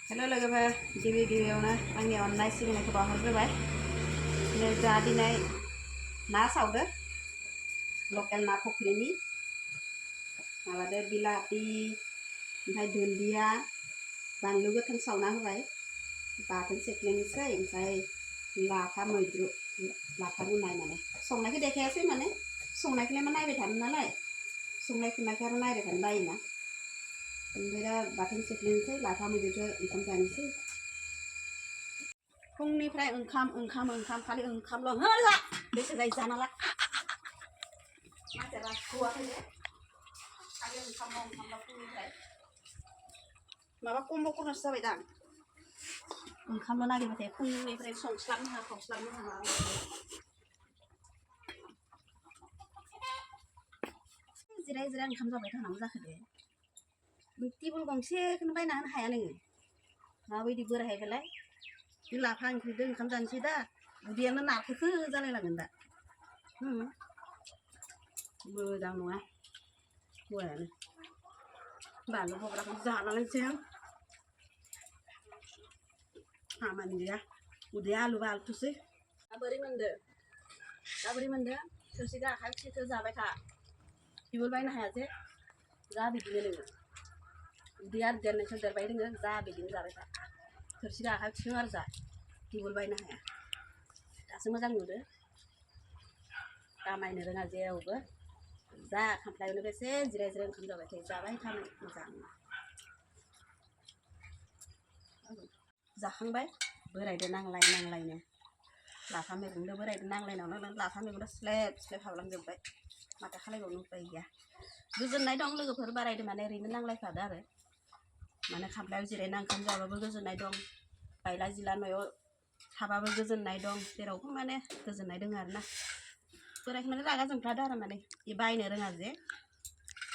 हेल' लोगोफोर गिबि गिबियावनो आंनि अननाय सिबिनायखौ बावहरग्रोबाय जा दिनै ना सावदो लकेल ना फुख्रिनि माबादो बिलाथि ओमफ्राय दुन्दिया बानलु गोथां सावना होबाय बाथोन सेफ्लेनोसै ओमफ्राय लाफा मैद्रु लाफा रुनाय माने संनायखौ देखायासै माने संनायखौलाय मा नायबाय थानो नालाय संनाय खुरनायखौ आरो नायबाय थानो बायोना ओमफ्राय दा बाथोन सेफ्लेनोसै लाफा मैद्रुजों ओंखाम जानोसै फुंनिफ्राय ओंखाम खालि ओंखामल' होला बेसे जायो जानाला मानसिया राखुवाखै दे खालि ओंखामल' फुंनिफ्राय माबा कम्ब' करनासो जाबाय दां ओंखामल' नागिरबाय थायो फुंनिफ्राय संस्लाबनो हाया खावस्लाबनो हाया जिराय जिराय ओंखाम जाबाय थानांगौ जाखो दे टेबोल गंसेखौनो बायना होनो हाया नोङो माबायदि बोरायहाय बेलाय लाफा ओंख्रिजों ओंखाम जानोसै दा उदैयानो नारखोखो जालायलांगोन दा मोजां नङा हौवायानो बानलु बग्राखौ जानानैसै आं खामानि गैया उदैया आलु आलुथुसै दा बोरै मोनदो थोरसिखौ आखाइ फिसाखौ जाबाय था टेबोल बायनो हाया जे जा बिदिनो नोङो उदैया देरनायसो देरबाय दोङो जा बिदिनो जाबाय था थोरसिखौ आखाइ फिसा आरो जा टेबोल बायनो हाया दासो मोजां नुदो दामायनो रोङा जेरावबो जा खामफ्लायावनो बेसे जिराय जिराय ओंखाम जाबाय थायो जाबाय थानो मोजां जाखांबाय बोरायदो नांलायनो लाफा मैगंदो बोरायदो नांलायनायावनो लाफा मैगंदो स्लेब स्लेब हाबलांजोब्बाय माथो खालायबावनो उपाय गैया गोजोननाय दं लोगोफोर बारायदो माने ओरैनो नांलायफादो आरो माने खामफ्लायाव जिरायना ओंखाम जाबाबो गोजोननाय दं बायला जिला न'आव थाबाबो गोजोननाय दं जेरावबो माने गोजोननाय दङ आरोना बोरायखौ माने रागा जोंफ्लादो आरो माने बायनो रोङा जे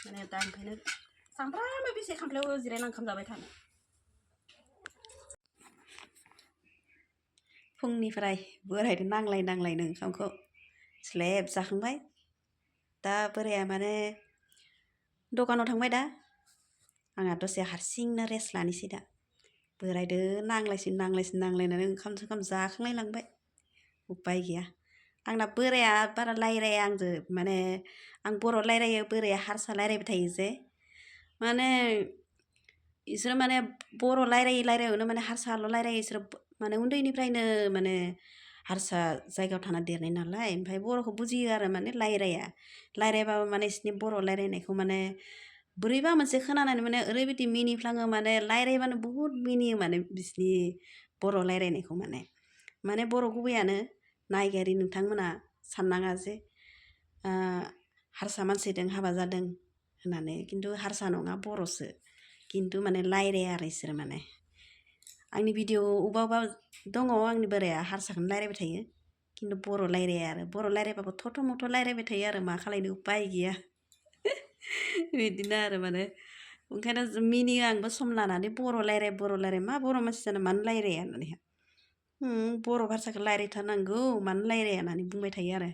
माने दा ओंखायनो सानफ्रामबो बेसे खामफ्लायाव जिरायना ओंखाम जाबाय थानो फुंनिफ्राय बोरायदो नांलायनो ओंखामखौ स्लेब जाखांबाय दा बोराया माने दखानाव थांबाय दा आंहा दसे हारसिंनो रेस्ट लानोसै दा बोरायदो नांलायनानै ओंखाम जाखांलायलांबाय उपाय गैया आंना बोराया बारा रायलाया आंजों माने आं बर' रायलायो बोराया हारसा रायलायबाय थायो जे माने इसोरो माने बर' रायलायैयावनो माने हारसाल' रायलायो इसोरो माने उन्दैनिफ्रायनो माने हारसा जायगायाव थाना देरनाय नालाय ओमफ्राय बर'खौ बुजियो आरो माने रायलायबाबो माने इसोरनि बर' रायलायनायखौ माने बोरैबा मोनसे खोनानानै माने ओरैबायदि मिनिफ्लाङो माने रायलायबानो बुहुत मिनियो माने बिसोरनि बर' रायलायनायखौ माने बर' गुबैयानो नायगारि नोंथांमोना साननाङा जे हारसा मानसिजों हाबा जादों होननानै खिन्थु हारसा नङा बर'सो खिन्थु माने रायलाया आरो इसोरो माने आंनि भिडिअ अबेबा दङ आंनि बोराया हारसाखौनो रायलायबाय थायो खिन्थु बर' रायलाया आरो बर' रायलायबाबो थथ' मथ' रायलायबाय थायो आरो मा खालायनो उपाय गैया बिदिनो आरो माने ओंखायनो मिनियो आंबो सम लानानै बर' रायलाय मा बर' मानसि जाना मानो रायलाया होननानैहाय बर' भाषाखौ रायलायथारनांगौ मानो रायलाया होननानै बुंबाय थायो आरो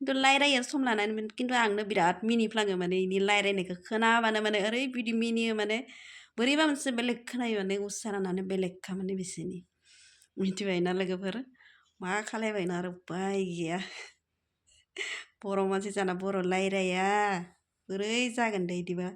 खिन्थु रायलायो सम लानानै खिन्थु आंनो बिराद मिनिफ्लाङो माने इनि रायलायनायखौ खोनाबानो माने ओरैबायदि मिनियो माने बोरैबा मोनसे बेलेग खोनायो माने उच्चारणानो बेलेगखा माने बिसोरनि मिथिबायना लोगोफोर मा खालायबायनो आरो उपाय गैया बर' मानसि जाना बर' रायलाया बोरै जागोन दे बिदिबा